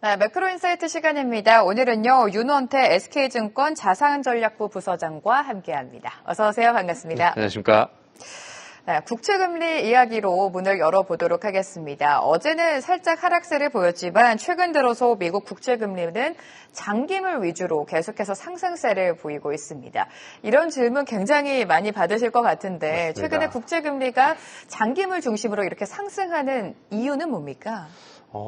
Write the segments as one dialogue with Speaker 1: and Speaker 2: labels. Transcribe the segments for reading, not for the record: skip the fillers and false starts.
Speaker 1: 네, 매크로인사이트 시간입니다. 오늘은요, 윤원태 SK증권 자산전략부 부서장과 함께합니다. 어서 오세요. 반갑습니다.
Speaker 2: 안녕하십니까.
Speaker 1: 네, 국채금리 이야기로 문을 열어보도록 하겠습니다. 어제는 살짝 하락세를 보였지만 최근 들어서 미국 국채금리는 장기물 위주로 계속해서 상승세를 보이고 있습니다. 이런 질문 굉장히 많이 받으실 것 같은데
Speaker 2: 맞습니다.
Speaker 1: 최근에 국채금리가 장기물 중심으로 이렇게 상승하는 이유는 뭡니까?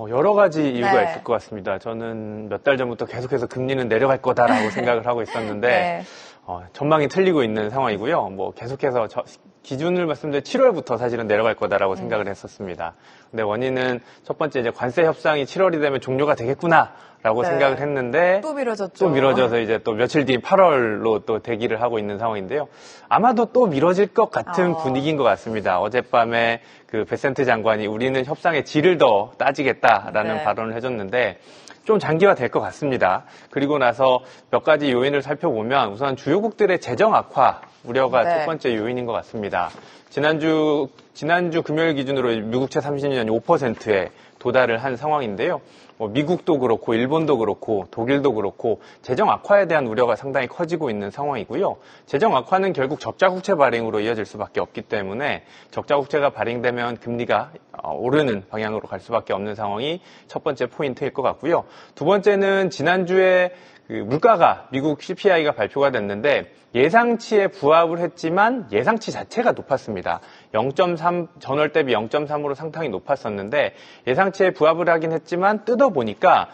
Speaker 2: 여러 가지 이유가
Speaker 1: 네.
Speaker 2: 있을 것 같습니다. 저는 몇 달 전부터 계속해서 금리는 내려갈 거다라고 생각을 하고 있었는데
Speaker 1: 네.
Speaker 2: 전망이 틀리고 있는 상황이고요. 기준을 말씀드리면 7월부터 사실은 내려갈 거다라고 생각을 했었습니다. 근데 원인은 첫 번째 이제 관세 협상이 7월이 되면 종료가 되겠구나라고
Speaker 1: 네.
Speaker 2: 생각을 했는데
Speaker 1: 또 미뤄졌죠.
Speaker 2: 또 미뤄져서 이제 또 며칠 뒤 8월로 또 대기를 하고 있는 상황인데요. 아마도 또 미뤄질 것 같은 분위기인 것 같습니다. 어젯밤에 그 베센트 장관이 우리는 협상의 질을 더 따지겠다라는
Speaker 1: 네.
Speaker 2: 발언을 해줬는데 좀 장기화 될 것 같습니다. 그리고 나서 몇 가지 요인을 살펴보면 우선 주요국들의 재정 악화 우려가
Speaker 1: 네.
Speaker 2: 첫 번째 요인인 것 같습니다. 지난주 금요일 기준으로 미국채 30년이 5%에 도달을 한 상황인데요. 미국도 그렇고 일본도 그렇고 독일도 그렇고 재정 악화에 대한 우려가 상당히 커지고 있는 상황이고요. 재정 악화는 결국 적자 국채 발행으로 이어질 수밖에 없기 때문에 적자 국채가 발행되면 금리가 오르는 방향으로 갈 수밖에 없는 상황이 첫 번째 포인트일 것 같고요. 두 번째는 지난주에 물가가 미국 CPI가 발표가 됐는데 예상치에 부합을 했지만 예상치 자체가 높았습니다. 0.3 전월 대비 0.3으로 상당히 높았었는데 예상치에 부합을 하긴 했지만 뜯어보니까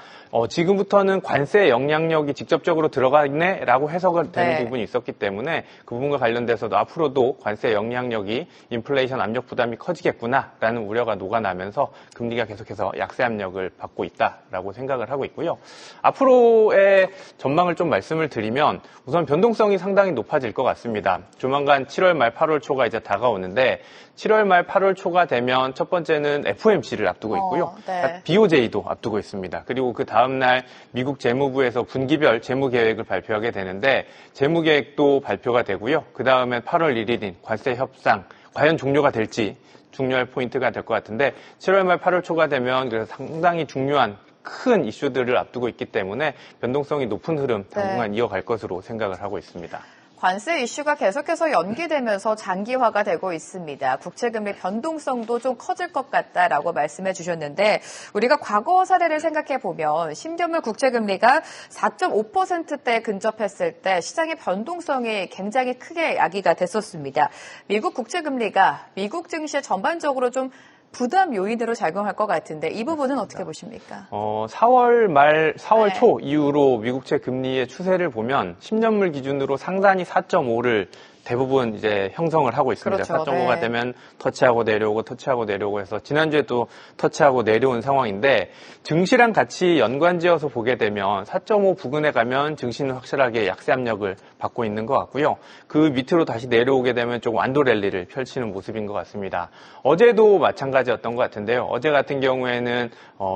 Speaker 2: 지금부터는 관세 영향력이 직접적으로 들어가네라고 해석을 되는
Speaker 1: 네.
Speaker 2: 부분이 있었기 때문에 그 부분과 관련돼서도 앞으로도 관세 영향력이 인플레이션 압력 부담이 커지겠구나라는 우려가 녹아나면서 금리가 계속해서 약세 압력을 받고 있다라고 생각을 하고 있고요. 앞으로의 전망을 좀 말씀을 드리면 우선 변동성이 상당히 높아질 것 같습니다. 조만간 7월 말 8월 초가 이제 다가오는데 7월 말 8월 초가 되면 첫 번째는 FOMC를 앞두고 있고요.
Speaker 1: 네.
Speaker 2: BOJ도 앞두고 있습니다. 그리고 그 다음날 미국 재무부에서 분기별 재무계획을 발표하게 되는데 재무계획도 발표가 되고요. 그 다음에 8월 1일인 관세 협상 과연 종료가 될지 중요할 포인트가 될 것 같은데 7월 말 8월 초가 되면 그래서 상당히 중요한 큰 이슈들을 앞두고 있기 때문에 변동성이 높은 흐름 당분간 이어갈 것으로 생각을 하고 있습니다.
Speaker 1: 관세 이슈가 계속해서 연기되면서 장기화가 되고 있습니다. 국채금리 변동성도 좀 커질 것 같다라고 말씀해 주셨는데 우리가 과거 사례를 생각해 보면 10년물 국채금리가 4.5%대에 근접했을 때 시장의 변동성이 굉장히 크게 야기가 됐었습니다. 미국 국채금리가 미국 증시에 전반적으로 좀 부담 요인으로 작용할 것 같은데 이 부분은 어떻게 보십니까?
Speaker 2: 4월 초 이후로 미국채 금리의 추세를 보면 10년물 기준으로 상단이 4.5를 대부분 이제 형성을 하고 있습니다.
Speaker 1: 그렇죠.
Speaker 2: 4.5가 되면 터치하고 내려오고 해서 지난주에 또 터치하고 내려온 상황인데 증시랑 같이 연관지어서 보게 되면 4.5 부근에 가면 증시는 확실하게 약세 압력을 받고 있는 것 같고요. 그 밑으로 다시 내려오게 되면 조금 완도 랠리를 펼치는 모습인 것 같습니다. 어제도 마찬가지였던 것 같은데요. 어제 같은 경우에는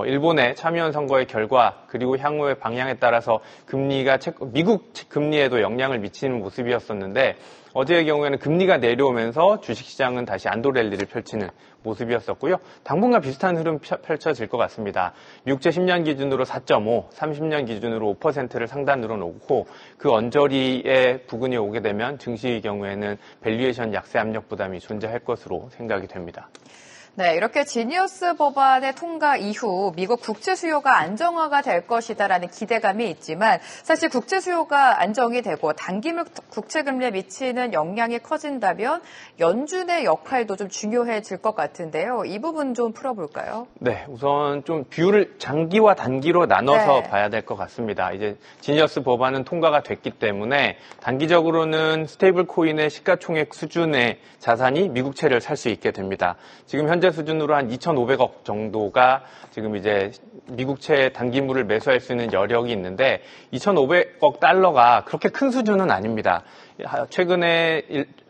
Speaker 2: 일본의 참의원 선거의 결과 그리고 향후의 방향에 따라서 미국 금리에도 영향을 미치는 모습이었었는데 어제의 경우에는 금리가 내려오면서 주식시장은 다시 안도 랠리를 펼치는 모습이었었고요. 당분간 비슷한 흐름 펼쳐질 것 같습니다. 미국채 10년 기준으로 4.5, 30년 기준으로 5%를 상단으로 놓고 그 언저리의 부근이 오게 되면 증시의 경우에는 밸류에이션 약세 압력 부담이 존재할 것으로 생각이 됩니다.
Speaker 1: 네, 이렇게 지니어스 법안의 통과 이후 미국 국채 수요가 안정화가 될 것이다라는 기대감이 있지만 사실 국채 수요가 안정이 되고 단기물 국채 금리에 미치는 영향이 커진다면 연준의 역할도 좀 중요해질 것 같은데요. 이 부분 좀 풀어볼까요?
Speaker 2: 네, 우선 좀 비율을 장기와 단기로 나눠서
Speaker 1: 네.
Speaker 2: 봐야 될 것 같습니다. 이제 지니어스 법안은 통과가 됐기 때문에 단기적으로는 스테이블 코인의 시가총액 수준의 자산이 미국채를 살 수 있게 됩니다. 지금 현재 수준으로 한 2,500억 정도가 지금 이제 미국채 단기물을 매수할 수 있는 여력이 있는데 2,500억 달러가 그렇게 큰 수준은 아닙니다. 최근에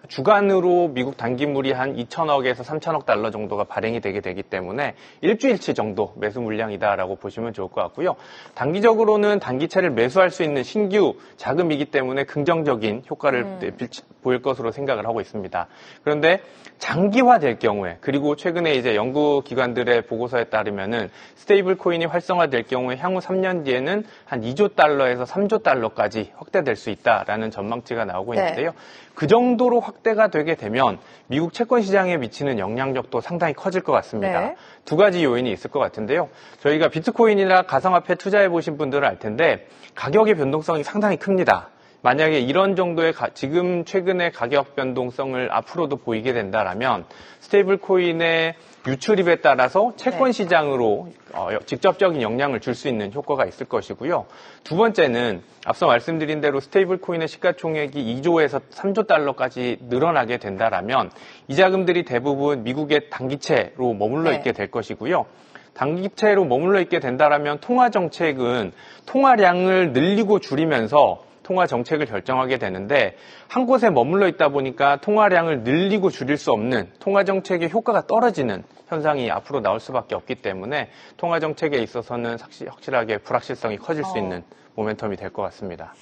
Speaker 2: 주간으로 미국 단기물이 한 2천억에서 3천억 달러 정도가 발행이 되기 때문에 일주일치 정도 매수 물량이다라고 보시면 좋을 것 같고요. 단기적으로는 단기채를 매수할 수 있는 신규 자금이기 때문에 긍정적인 효과를 보일 것으로 생각을 하고 있습니다. 그런데 장기화될 경우에, 그리고 최근에 이제 연구기관들의 보고서에 따르면은 스테이블 코인이 활성화될 경우에 향후 3년 뒤에는 한 2조 달러에서 3조 달러까지 확대될 수 있다라는 전망치가 나오고 있는데요. 그 정도로 확대가 되게 되면 미국 채권 시장에 미치는 영향력도 상당히 커질 것 같습니다.
Speaker 1: 네.
Speaker 2: 두 가지 요인이 있을 것 같은데요. 저희가 비트코인이나 가상화폐 투자해 보신 분들은 알 텐데 가격의 변동성이 상당히 큽니다. 만약에 이런 정도의 지금 최근의 가격 변동성을 앞으로도 보이게 된다라면 스테이블 코인의 유출입에 따라서 채권 시장으로 직접적인 영향을 줄 수 있는 효과가 있을 것이고요. 두 번째는 앞서 말씀드린 대로 스테이블 코인의 시가총액이 2조에서 3조 달러까지 늘어나게 된다라면 이 자금들이 대부분 미국의 단기채로 머물러 있게 될 것이고요. 단기채로 머물러 있게 된다라면 통화 정책은 통화량을 늘리고 줄이면서 통화 정책을 결정하게 되는데 한 곳에 머물러 있다 보니까 통화량을 늘리고 줄일 수 없는 통화 정책의 효과가 떨어지는 현상이 앞으로 나올 수밖에 없기 때문에 통화 정책에 있어서는 확실하게 불확실성이 커질 수 있는 모멘텀이 될 것 같습니다.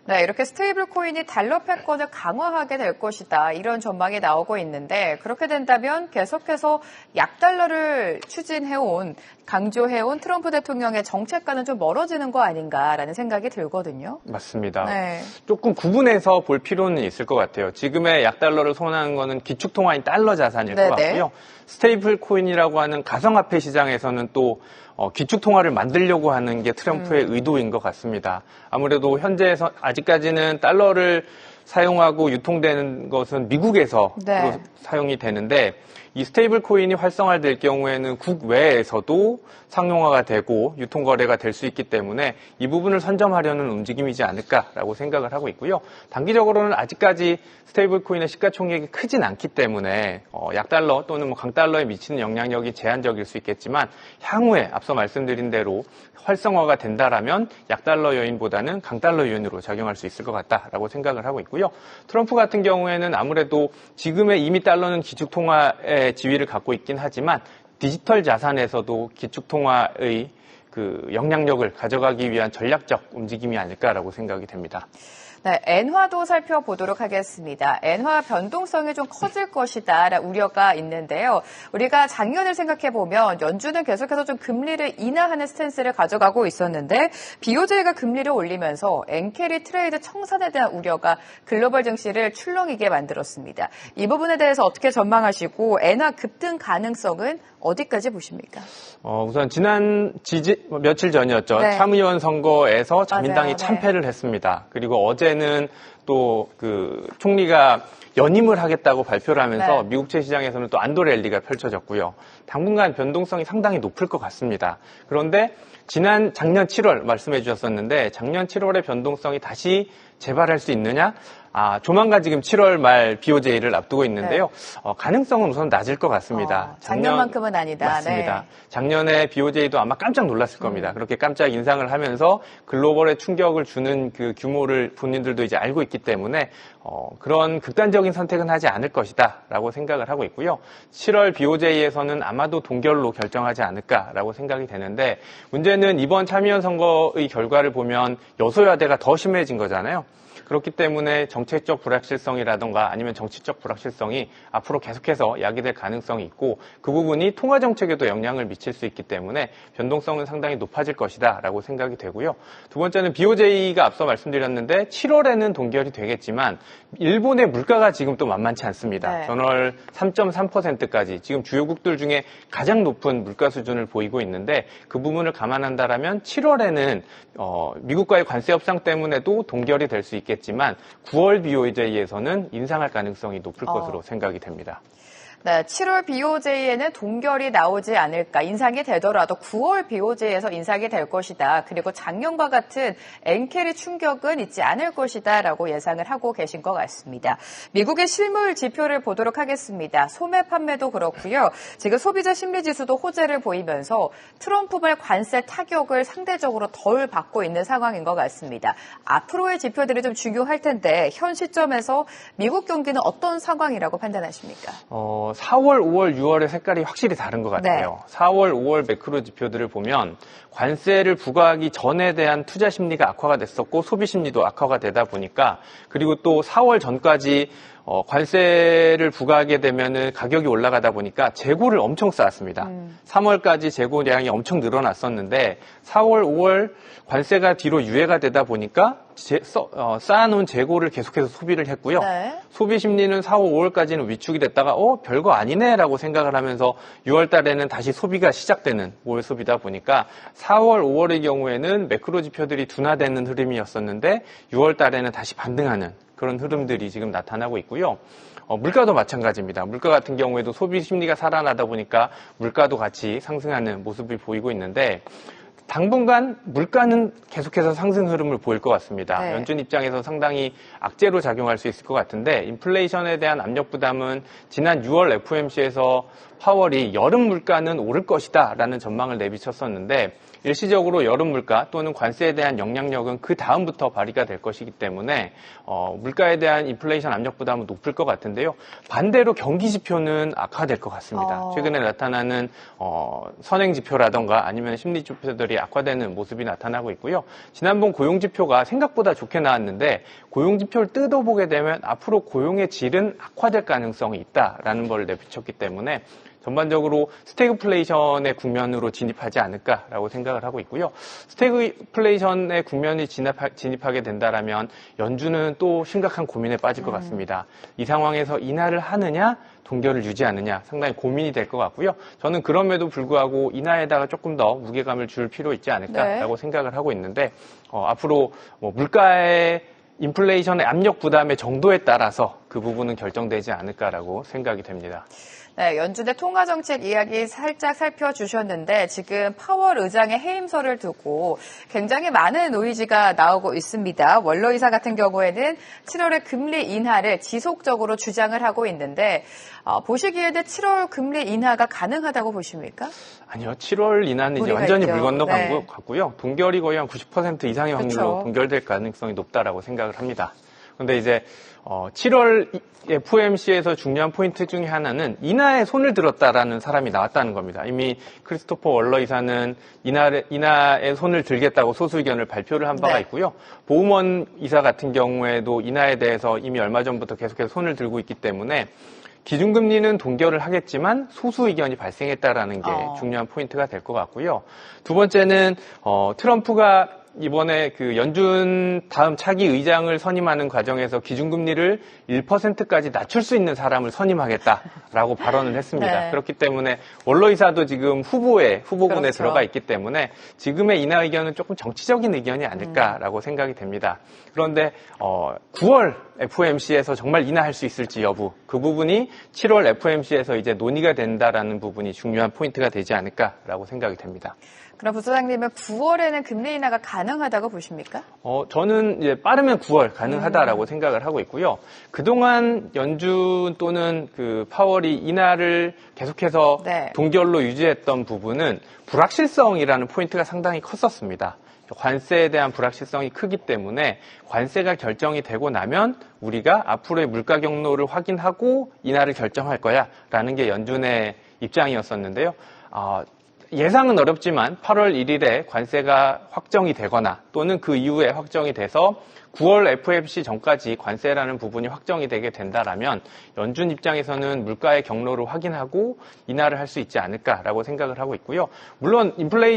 Speaker 1: 네, 이렇게 스테이블 코인이 달러 패권을 강화하게 될 것이다. 이런 전망이 나오고 있는데 그렇게 된다면 계속해서 약달러를 강조해온 트럼프 대통령의 정책과는 좀 멀어지는 거 아닌가라는 생각이 들거든요.
Speaker 2: 맞습니다.
Speaker 1: 네.
Speaker 2: 조금 구분해서 볼 필요는 있을 것 같아요. 지금의 약달러를 선호하는 거는 기축통화인 달러 자산일 것 같고요. 스테이블 코인이라고 하는 가상화폐 시장에서는 또 기축통화를 만들려고 하는 게 트럼프의 의도인 것 같습니다. 아무래도 현재에서 아직까지는 달러를 사용하고 유통되는 것은 미국에서 주로 사용이 되는데 이 스테이블 코인이 활성화될 경우에는 국외에서도 상용화가 되고 유통거래가 될 수 있기 때문에 이 부분을 선점하려는 움직임이지 않을까라고 생각을 하고 있고요. 단기적으로는 아직까지 스테이블 코인의 시가총액이 크진 않기 때문에 약달러 또는 강달러에 미치는 영향력이 제한적일 수 있겠지만 향후에 앞서 말씀드린 대로 활성화가 된다라면 약달러 요인보다는 강달러 요인으로 작용할 수 있을 것 같다라고 생각을 하고 있고요. 트럼프 같은 경우에는 아무래도 지금의 이미 달러는 기축통화의 지위를 갖고 있긴 하지만 디지털 자산에서도 기축통화의 그 영향력을 가져가기 위한 전략적 움직임이 아닐까라고 생각이 됩니다.
Speaker 1: 네, 엔화도 살펴보도록 하겠습니다. 엔화 변동성이 좀 커질 것이다 우려가 있는데요. 우리가 작년을 생각해보면 연준은 계속해서 좀 금리를 인하하는 스탠스를 가져가고 있었는데 BOJ가 금리를 올리면서 엔캐리 트레이드 청산에 대한 우려가 글로벌 증시를 출렁이게 만들었습니다. 이 부분에 대해서 어떻게 전망하시고 엔화 급등 가능성은 어디까지 보십니까?
Speaker 2: 우선 며칠 전이었죠. 참의원 선거에서 자민당이 참패를 했습니다. 그리고 어제는 또 그 총리가 연임을 하겠다고 발표를 하면서 미국채 시장에서는 또 안도 랠리가 펼쳐졌고요. 당분간 변동성이 상당히 높을 것 같습니다. 그런데 작년 7월 말씀해 주셨었는데 작년 7월의 변동성이 다시 재발할 수 있느냐? 조만간 지금 7월 말 BOJ를 앞두고 있는데요. 가능성은 우선 낮을 것 같습니다.
Speaker 1: 작년만큼은 아니다.
Speaker 2: 맞습니다. 작년에 BOJ도 아마 깜짝 놀랐을 겁니다. 그렇게 깜짝 인상을 하면서 글로벌에 충격을 주는 그 규모를 본인들도 이제 알고 있기 때문에 그런 극단적인 선택은 하지 않을 것이다라고 생각을 하고 있고요. 7월 BOJ에서는 아마도 동결로 결정하지 않을까라고 생각이 되는데 문제는 이번 참의원 선거의 결과를 보면 여소야대가 더 심해진 거잖아요. 그렇기 때문에 정책적 불확실성이라든가 아니면 정치적 불확실성이 앞으로 계속해서 야기될 가능성이 있고 그 부분이 통화 정책에도 영향을 미칠 수 있기 때문에 변동성은 상당히 높아질 것이다라고 생각이 되고요. 두 번째는 BOJ가 앞서 말씀드렸는데 7월에는 동결이 되겠지만 일본의 물가가 지금 또 만만치 않습니다. 전월 3.3%까지 지금 주요국들 중에 가장 높은 물가 수준을 보이고 있는데 그 부분을 감안한다라면 7월에는 미국과의 관세 협상 때문에도 동결이 될 수 있겠지만 9월 BOJ에서는 인상할 가능성이 높을 것으로 생각이 됩니다.
Speaker 1: 네, 7월 BOJ에는 동결이 나오지 않을까. 인상이 되더라도 9월 BOJ에서 인상이 될 것이다. 그리고 작년과 같은 엔캐리 충격은 있지 않을 것이다 라고 예상을 하고 계신 것 같습니다. 미국의 실물 지표를 보도록 하겠습니다. 소매 판매도 그렇고요. 지금 소비자 심리지수도 호재를 보이면서 트럼프발 관세 타격을 상대적으로 덜 받고 있는 상황인 것 같습니다. 앞으로의 지표들이 좀 중요할 텐데 현 시점에서 미국 경기는 어떤 상황이라고 판단하십니까?
Speaker 2: 4월, 5월, 6월의 색깔이 확실히 다른 것 같아요. 네. 4월, 5월 매크로 지표들을 보면 관세를 부과하기 전에 대한 투자 심리가 악화가 됐었고 소비 심리도 악화가 되다 보니까 그리고 또 4월 전까지 관세를 부과하게 되면은 가격이 올라가다 보니까 재고를 엄청 쌓았습니다. 3월까지 재고량이 엄청 늘어났었는데 4월, 5월 관세가 뒤로 유예가 되다 보니까 쌓아놓은 재고를 계속해서 소비를 했고요. 네. 소비 심리는 4월, 5월까지는 위축이 됐다가 별거 아니네라고 생각을 하면서 6월 달에는 다시 소비가 시작되는 5월 소비다 보니까 4월, 5월의 경우에는 매크로 지표들이 둔화되는 흐름이었었는데 6월 달에는 다시 반등하는 그런 흐름들이 지금 나타나고 있고요. 물가도 마찬가지입니다. 물가 같은 경우에도 소비 심리가 살아나다 보니까 물가도 같이 상승하는 모습을 보이고 있는데 당분간 물가는 계속해서 상승 흐름을 보일 것 같습니다. 네. 연준 입장에서 상당히 악재로 작용할 수 있을 것 같은데 인플레이션에 대한 압력 부담은 지난 6월 FOMC에서 파월이 여름 물가는 오를 것이다 라는 전망을 내비쳤었는데 일시적으로 여름 물가 또는 관세에 대한 영향력은 그 다음부터 발휘가 될 것이기 때문에 물가에 대한 인플레이션 압력 부담은 높을 것 같은데요. 반대로 경기 지표는 악화될 것 같습니다. 최근에 나타나는 선행 지표라던가 아니면 심리 지표들이 악화되는 모습이 나타나고 있고요. 지난번 고용 지표가 생각보다 좋게 나왔는데 고용 지표를 뜯어보게 되면 앞으로 고용의 질은 악화될 가능성이 있다라는 걸 내비쳤기 때문에 전반적으로 스태그플레이션의 국면으로 진입하지 않을까라고 생각을 하고 있고요. 스태그플레이션의 국면이 진입하게 된다라면 연준은 또 심각한 고민에 빠질 것 같습니다. 이 상황에서 인하를 하느냐 동결을 유지하느냐 상당히 고민이 될 것 같고요. 저는 그럼에도 불구하고 인하에다가 조금 더 무게감을 줄 필요 있지 않을까라고 생각을 하고 있는데 앞으로 물가의 인플레이션의 압력 부담의 정도에 따라서 그 부분은 결정되지 않을까라고 생각이 됩니다.
Speaker 1: 네, 연준의 통화정책 이야기 살짝 살펴주셨는데 지금 파월 의장의 해임설을 두고 굉장히 많은 노이즈가 나오고 있습니다. 원로 이사 같은 경우에는 7월에 금리 인하를 지속적으로 주장을 하고 있는데 보시기에는 7월 금리 인하가 가능하다고 보십니까?
Speaker 2: 아니요. 7월 인하는 이제 완전히 물 건너간 것 같고요. 동결이 거의 한 90% 이상의 확률로 그렇죠. 동결될 가능성이 높다라고 생각을 합니다. 그런데 이제 7월 FOMC에서 중요한 포인트 중에 하나는 인하에 손을 들었다라는 사람이 나왔다는 겁니다. 이미 크리스토퍼 월러 이사는 인하에 손을 들겠다고 소수 의견을 발표를 한 바가 있고요. 보우먼 이사 같은 경우에도 인하에 대해서 이미 얼마 전부터 계속해서 손을 들고 있기 때문에 기준금리는 동결을 하겠지만 소수 의견이 발생했다라는 게 중요한 포인트가 될 것 같고요. 두 번째는 트럼프가 이번에 그 연준 다음 차기 의장을 선임하는 과정에서 기준금리를 1%까지 낮출 수 있는 사람을 선임하겠다라고 발언을 했습니다. 네. 그렇기 때문에 원로이사도 지금 후보군에 그렇죠. 들어가 있기 때문에 지금의 인하 의견은 조금 정치적인 의견이 아닐까라고 생각이 됩니다. 그런데 9월 FOMC에서 정말 인하할 수 있을지 여부 그 부분이 7월 FOMC에서 이제 논의가 된다라는 부분이 중요한 포인트가 되지 않을까라고 생각이 됩니다.
Speaker 1: 그럼 부소장님은 9월에는 금리 인하가 가능하다고 보십니까?
Speaker 2: 저는 이제 빠르면 9월 가능하다라고 생각을 하고 있고요. 그동안 연준 또는 그 파월이 인하를 계속해서 동결로 유지했던 부분은 불확실성이라는 포인트가 상당히 컸었습니다. 관세에 대한 불확실성이 크기 때문에 관세가 결정이 되고 나면 우리가 앞으로의 물가 경로를 확인하고 인하를 결정할 거야라는 게 연준의 입장이었었는데요. 예상은 어렵지만 8월 1일에 관세가 확정이 되거나 또는 그 이후에 확정이 돼서 9월 FOMC 전까지 관세라는 부분이 확정이 되게 된다라면 연준 입장에서는 물가의 경로를 확인하고 인하를 할 수 있지 않을까라고 생각을 하고 있고요. 물론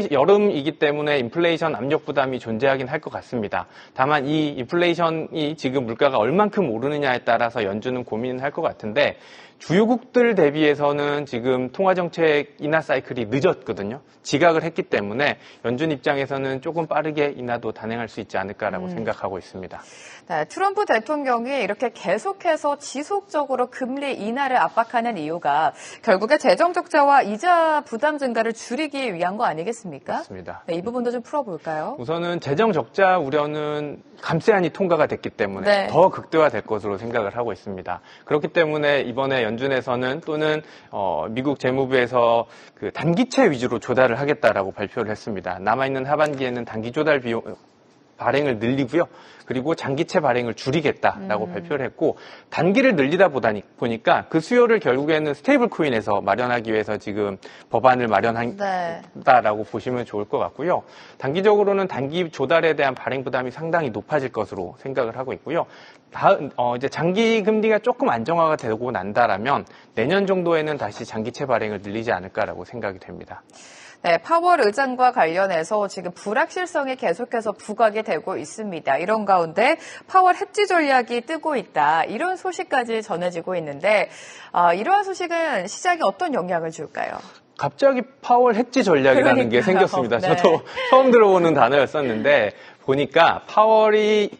Speaker 2: 여름이기 때문에 인플레이션 압력 부담이 존재하긴 할 것 같습니다. 다만 이 인플레이션이 지금 물가가 얼만큼 오르느냐에 따라서 연준은 고민을 할 것 같은데 주요국들 대비해서는 지금 통화정책 인하 사이클이 늦었거든요. 지각을 했기 때문에 연준 입장에서는 조금 빠르게 인하도 단행할 수 있지 않을까라고 생각하고 있습니다. 있습니다.
Speaker 1: 네, 트럼프 대통령이 이렇게 계속해서 지속적으로 금리 인하를 압박하는 이유가 결국에 재정 적자와 이자 부담 증가를 줄이기 위한 거 아니겠습니까?
Speaker 2: 맞습니다.
Speaker 1: 네, 이 부분도 좀 풀어볼까요?
Speaker 2: 우선은 재정 적자 우려는 감세안이 통과가 됐기 때문에
Speaker 1: 네.
Speaker 2: 더 극대화될 것으로 생각을 하고 있습니다. 그렇기 때문에 이번에 연준에서는 또는 미국 재무부에서 그 단기채 위주로 조달을 하겠다라고 발표를 했습니다. 남아있는 하반기에는 단기 조달 비용 발행을 늘리고요. 그리고 장기채 발행을 줄이겠다라고 발표를 했고 단기를 늘리다 보니까 그 수요를 결국에는 스테이블 코인에서 마련하기 위해서 지금 법안을 마련한다라고 보시면 좋을 것 같고요. 단기적으로는 단기 조달에 대한 발행 부담이 상당히 높아질 것으로 생각을 하고 있고요. 이제 장기 금리가 조금 안정화가 되고 난다라면 내년 정도에는 다시 장기채 발행을 늘리지 않을까라고 생각이 됩니다.
Speaker 1: 네, 파월 의장과 관련해서 지금 불확실성이 계속해서 부각이 되고 있습니다. 이런 가운데 파월 해지 전략이 뜨고 있다. 이런 소식까지 전해지고 있는데 이러한 소식은 시장에 어떤 영향을 줄까요?
Speaker 2: 갑자기 파월 해지 전략이라는 게 생겼습니다.
Speaker 1: 네.
Speaker 2: 저도 처음 들어보는 단어였었는데 보니까 파월이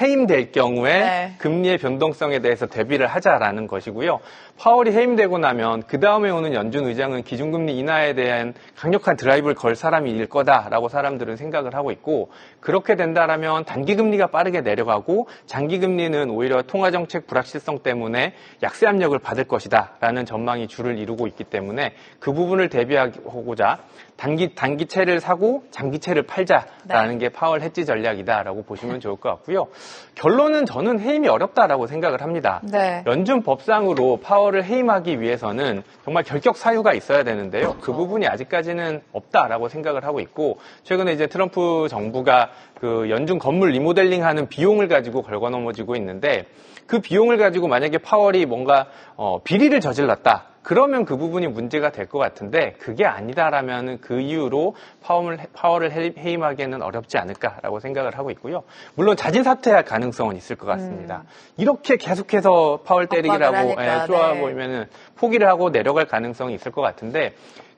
Speaker 2: 해임될 경우에
Speaker 1: 네.
Speaker 2: 금리의 변동성에 대해서 대비를 하자라는 것이고요. 파월이 해임되고 나면 그 다음에 오는 연준 의장은 기준금리 인하에 대한 강력한 드라이브를 걸 사람일 거다라고 사람들은 생각을 하고 있고 그렇게 된다라면 단기금리가 빠르게 내려가고 장기금리는 오히려 통화정책 불확실성 때문에 약세 압력을 받을 것이다라는 전망이 주를 이루고 있기 때문에 그 부분을 대비하고자 단기채를 사고 장기채를 팔자라는 게 파월 해지 전략이다라고 보시면 좋을 것 같고요. 결론은 저는 해임이 어렵다라고 생각을 합니다.
Speaker 1: 네.
Speaker 2: 연준 법상으로 파월을 해임하기 위해서는 정말 결격 사유가 있어야 되는데요. 그 부분이 아직까지는 없다라고 생각을 하고 있고 최근에 이제 트럼프 정부가 그 연준 건물 리모델링하는 비용을 가지고 걸거넘어지고 있는데 그 비용을 가지고 만약에 파월이 뭔가 비리를 저질렀다. 그러면 그 부분이 문제가 될 것 같은데 그게 아니다라면 그 이유로 파월을 해임하기에는 어렵지 않을까라고 생각을 하고 있고요. 물론 자진 사퇴할 가능성은 있을 것 같습니다. 이렇게 계속해서 파월 때리기라고 쪼아 보이면은 포기를 하고 내려갈 가능성이 있을 것 같은데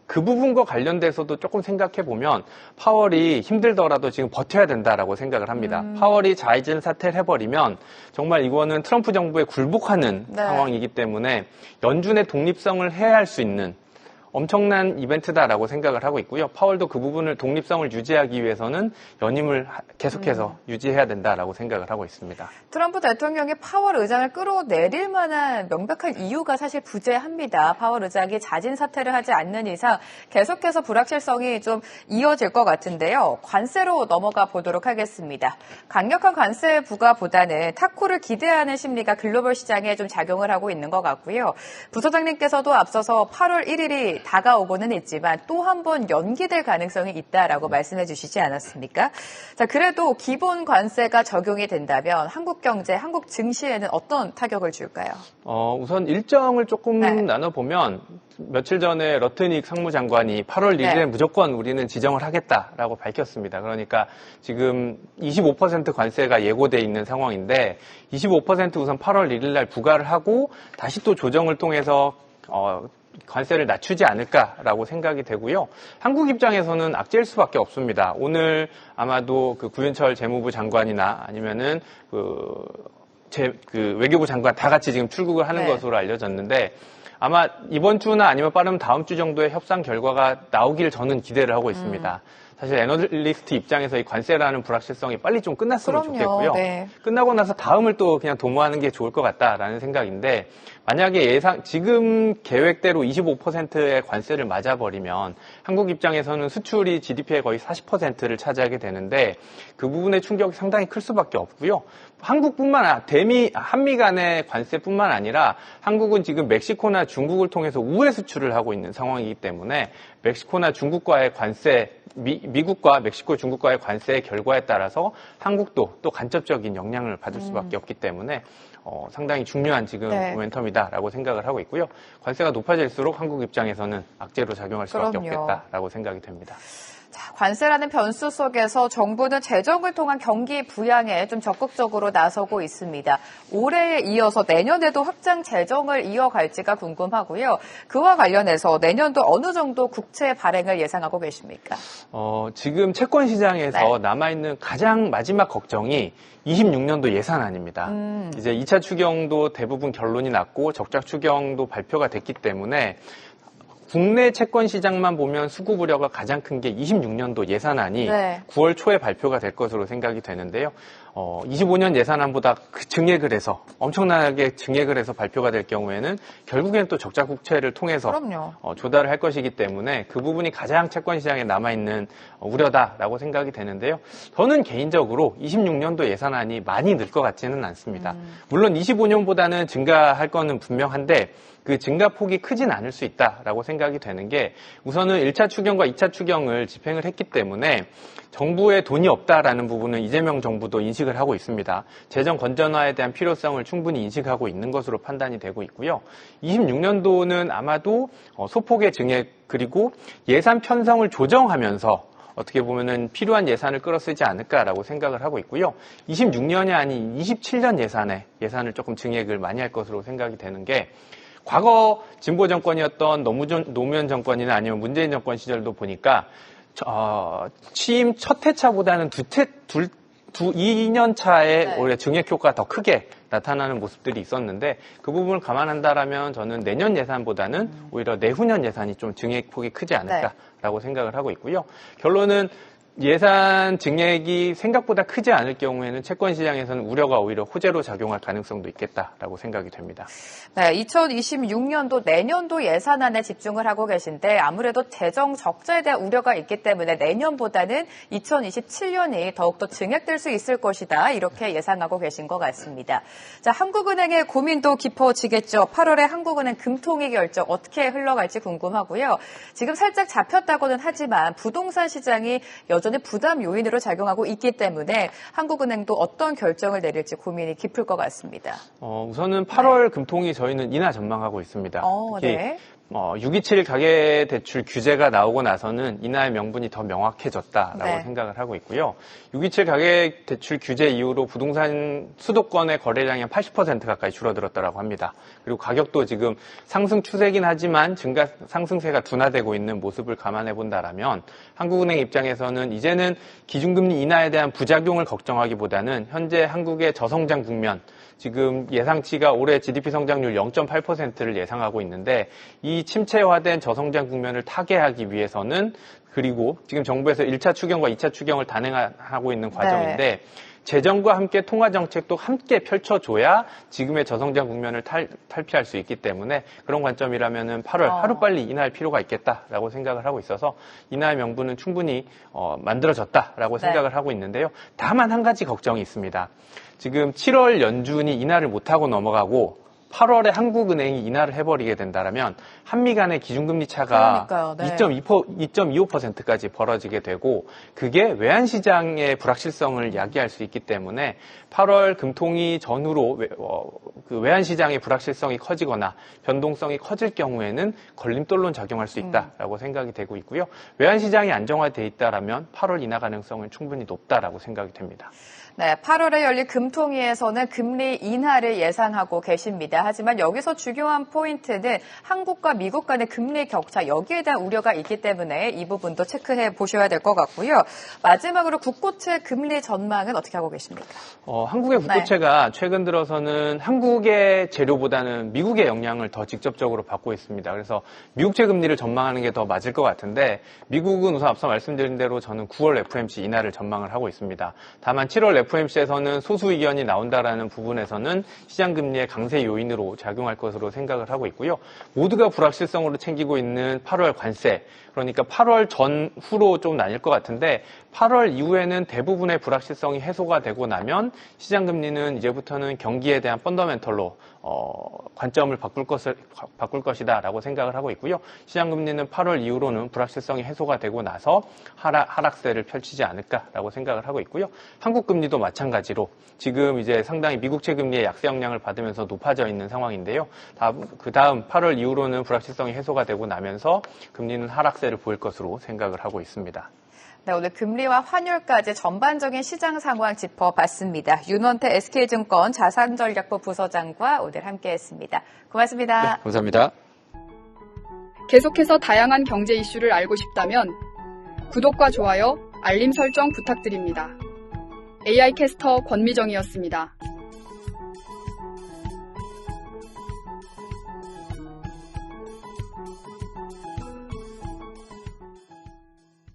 Speaker 2: 그 부분과 관련돼서도 조금 생각해 보면 파월이 힘들더라도 지금 버텨야 된다라고 생각을 합니다. 파월이 자진 사퇴를 해버리면 정말 이거는 트럼프 정부에 굴복하는 상황이기 때문에 연준의 독립성을 해할 수 있는 엄청난 이벤트다라고 생각을 하고 있고요. 파월도 그 부분을 독립성을 유지하기 위해서는 연임을 계속해서 유지해야 된다라고 생각을 하고 있습니다.
Speaker 1: 트럼프 대통령이 파월 의장을 끌어내릴 만한 명백한 이유가 사실 부재합니다. 파월 의장이 자진 사퇴를 하지 않는 이상 계속해서 불확실성이 좀 이어질 것 같은데요. 관세로 넘어가 보도록 하겠습니다. 강력한 관세 부과보다는 탁구를 기대하는 심리가 글로벌 시장에 좀 작용을 하고 있는 것 같고요. 부소장님께서도 앞서서 8월 1일이 다가오고는 있지만 또 한 번 연기될 가능성이 있다라고 말씀해 주시지 않았습니까? 자, 그래도 기본 관세가 적용이 된다면 한국 경제, 한국 증시에는 어떤 타격을 줄까요?
Speaker 2: 우선 일정을 조금 나눠보면 며칠 전에 러트닉 상무장관이 8월 1일에 무조건 우리는 지정을 하겠다라고 밝혔습니다. 그러니까 지금 25% 관세가 예고돼 있는 상황인데 25% 우선 8월 1일 날 부과를 하고 다시 또 조정을 통해서 관세를 낮추지 않을까라고 생각이 되고요. 한국 입장에서는 악재일 수밖에 없습니다. 오늘 아마도 그 구윤철 재무부 장관이나 아니면은 외교부 장관 다 같이 지금 출국을 하는 것으로 알려졌는데 아마 이번 주나 아니면 빠르면 다음 주 정도에 협상 결과가 나오기를 저는 기대를 하고 있습니다. 사실 애널리스트 입장에서 이 관세라는 불확실성이 빨리 좀 끝났으면 좋겠고요. 끝나고 나서 다음을 또 그냥 도모하는 게 좋을 것 같다라는 생각인데 만약에 지금 계획대로 25%의 관세를 맞아버리면 한국 입장에서는 수출이 GDP의 거의 40%를 차지하게 되는데 그 부분의 충격이 상당히 클 수밖에 없고요. 한미 간의 관세뿐만 아니라 한국은 지금 멕시코나 중국을 통해서 우회 수출을 하고 있는 상황이기 때문에 멕시코나 중국과의 관세, 미국과 멕시코, 중국과의 관세의 결과에 따라서 한국도 또 간접적인 영향을 받을 수밖에 없기 때문에 상당히 중요한 지금 모멘텀이다라고 생각을 하고 있고요. 관세가 높아질수록 한국 입장에서는 악재로 작용할 수밖에 없겠다라고 생각이 됩니다.
Speaker 1: 자, 관세라는 변수 속에서 정부는 재정을 통한 경기 부양에 좀 적극적으로 나서고 있습니다. 올해에 이어서 내년에도 확장 재정을 이어갈지가 궁금하고요. 그와 관련해서 내년도 어느 정도 국채 발행을 예상하고 계십니까?
Speaker 2: 지금 채권 시장에서 남아있는 가장 마지막 걱정이 26년도 예산안입니다. 이제 2차 추경도 대부분 결론이 났고 적자 추경도 발표가 됐기 때문에 국내 채권 시장만 보면 수급 우려가 가장 큰 게 26년도 예산안이 9월 초에 발표가 될 것으로 생각이 되는데요. 25년 예산안보다 증액을 해서 엄청나게 증액을 해서 발표가 될 경우에는 결국엔 또 적자 국채를 통해서 조달을 할 것이기 때문에 그 부분이 가장 채권 시장에 남아있는 우려다라고 생각이 되는데요. 저는 개인적으로 26년도 예산안이 많이 늘 것 같지는 않습니다. 물론 25년보다는 증가할 거는 분명한데 그 증가폭이 크진 않을 수 있다라고 생각이 되는 게 우선은 1차 추경과 2차 추경을 집행을 했기 때문에 정부에 돈이 없다라는 부분은 이재명 정부도 인식을 하고 있습니다. 재정 건전화에 대한 필요성을 충분히 인식하고 있는 것으로 판단이 되고 있고요. 26년도는 아마도 소폭의 증액 그리고 예산 편성을 조정하면서 어떻게 보면은 필요한 예산을 끌어쓰지 않을까라고 생각을 하고 있고요. 26년이 아닌 27년 예산을 조금 증액을 많이 할 것으로 생각이 되는 게 과거 진보 정권이었던 노무현 정권이나 아니면 문재인 정권 시절도 보니까 취임 첫 회차보다는 2년 차에 오히려 증액 효과가 더 크게 나타나는 모습들이 있었는데 그 부분을 감안한다라면 저는 내년 예산보다는 오히려 내후년 예산이 좀 증액폭이 크지 않을까라고 생각을 하고 있고요. 결론은 예산 증액이 생각보다 크지 않을 경우에는 채권 시장에서는 우려가 오히려 호재로 작용할 가능성도 있겠다라고 생각이 됩니다.
Speaker 1: 네, 2026년도 내년도 예산안에 집중을 하고 계신데 아무래도 재정 적자에 대한 우려가 있기 때문에 내년보다는 2027년이 더욱더 증액될 수 있을 것이다. 이렇게 예상하고 계신 것 같습니다. 자, 한국은행의 고민도 깊어지겠죠. 8월에 한국은행 금통위 결정 어떻게 흘러갈지 궁금하고요. 지금 살짝 잡혔다고는 하지만 부동산 시장이 여전히 부담 요인으로 작용하고 있기 때문에 한국은행도 어떤 결정을 내릴지 고민이 깊을 것 같습니다.
Speaker 2: 우선은 8월 금통위 저희는 인하 전망하고 있습니다. 특히 627 가계대출 규제가 나오고 나서는 인하의 명분이 더 명확해졌다라고 생각을 하고 있고요. 627 가계대출 규제 이후로 부동산 수도권의 거래량이 한 80% 가까이 줄어들었다고 합니다. 그리고 가격도 지금 상승 추세긴 하지만 상승세가 둔화되고 있는 모습을 감안해 본다라면 한국은행 입장에서는 이제는 기준금리 인하에 대한 부작용을 걱정하기보다는 현재 한국의 저성장 국면, 지금 예상치가 올해 GDP 성장률 0.8%를 예상하고 있는데 이 침체화된 저성장 국면을 타개하기 위해서는 그리고 지금 정부에서 1차 추경과 2차 추경을 단행하고 있는 과정인데 재정과 함께 통화정책도 함께 펼쳐줘야 지금의 저성장 국면을 탈피할 수 있기 때문에 그런 관점이라면은 8월 하루빨리 인하할 필요가 있겠다라고 생각을 하고 있어서 인하의 명분은 충분히 만들어졌다라고 생각을 하고 있는데요. 다만 한 가지 걱정이 있습니다. 지금 7월 연준이 인하를 못하고 넘어가고 8월에 한국은행이 인하를 해버리게 된다면 한미 간의 기준금리 차가 2.25%까지 벌어지게 되고 그게 외환시장의 불확실성을 야기할 수 있기 때문에 8월 금통위 전후로 그 외환시장의 불확실성이 커지거나 변동성이 커질 경우에는 걸림돌로 작용할 수 있다라고 생각이 되고 있고요. 외환시장이 안정화되어 있다라면 8월 인하 가능성은 충분히 높다라고 생각이 됩니다.
Speaker 1: 네, 8월에 열릴 금통위에서는 금리 인하를 예상하고 계십니다. 하지만 여기서 중요한 포인트는 한국과 미국 간의 금리 격차, 여기에 대한 우려가 있기 때문에 이 부분도 체크해 보셔야 될 것 같고요. 마지막으로 국고채 금리 전망은 어떻게 하고 계십니까?
Speaker 2: 한국의 국고채가 최근 들어서는 한국의 재료보다는 미국의 영향을 더 직접적으로 받고 있습니다. 그래서 미국채 금리를 전망하는 게 더 맞을 것 같은데 미국은 우선 앞서 말씀드린 대로 저는 9월 FOMC 인하를 전망을 하고 있습니다. 다만 7월 FOMC에서는 소수 의견이 나온다라는 부분에서는 시장 금리의 강세 요인으로 작용할 것으로 생각을 하고 있고요. 모두가 불확실성으로 챙기고 있는 8월 관세, 그러니까 8월 전후로 좀 나뉠 것 같은데 8월 이후에는 대부분의 불확실성이 해소가 되고 나면 시장 금리는 이제부터는 경기에 대한 펀더멘털로 관점을 바꿀 것이다라고 생각을 하고 있고요. 시장 금리는 8월 이후로는 불확실성이 해소가 되고 나서 하락세를 펼치지 않을까라고 생각을 하고 있고요. 한국 금리도 마찬가지로 지금 이제 상당히 미국채 금리의 약세 영향을 받으면서 높아져 있는 상황인데요. 그 다음 8월 이후로는 불확실성이 해소가 되고 나면서 금리는 하락세를 보일 것으로 생각을 하고 있습니다.
Speaker 1: 네, 오늘 금리와 환율까지 전반적인 시장 상황 짚어봤습니다. 윤원태 SK증권 자산전략부 부서장과 오늘 함께했습니다. 고맙습니다.
Speaker 2: 네, 감사합니다.
Speaker 3: 계속해서 다양한 경제 이슈를 알고 싶다면 구독과 좋아요, 알림 설정 부탁드립니다. AI 캐스터 권미정이었습니다.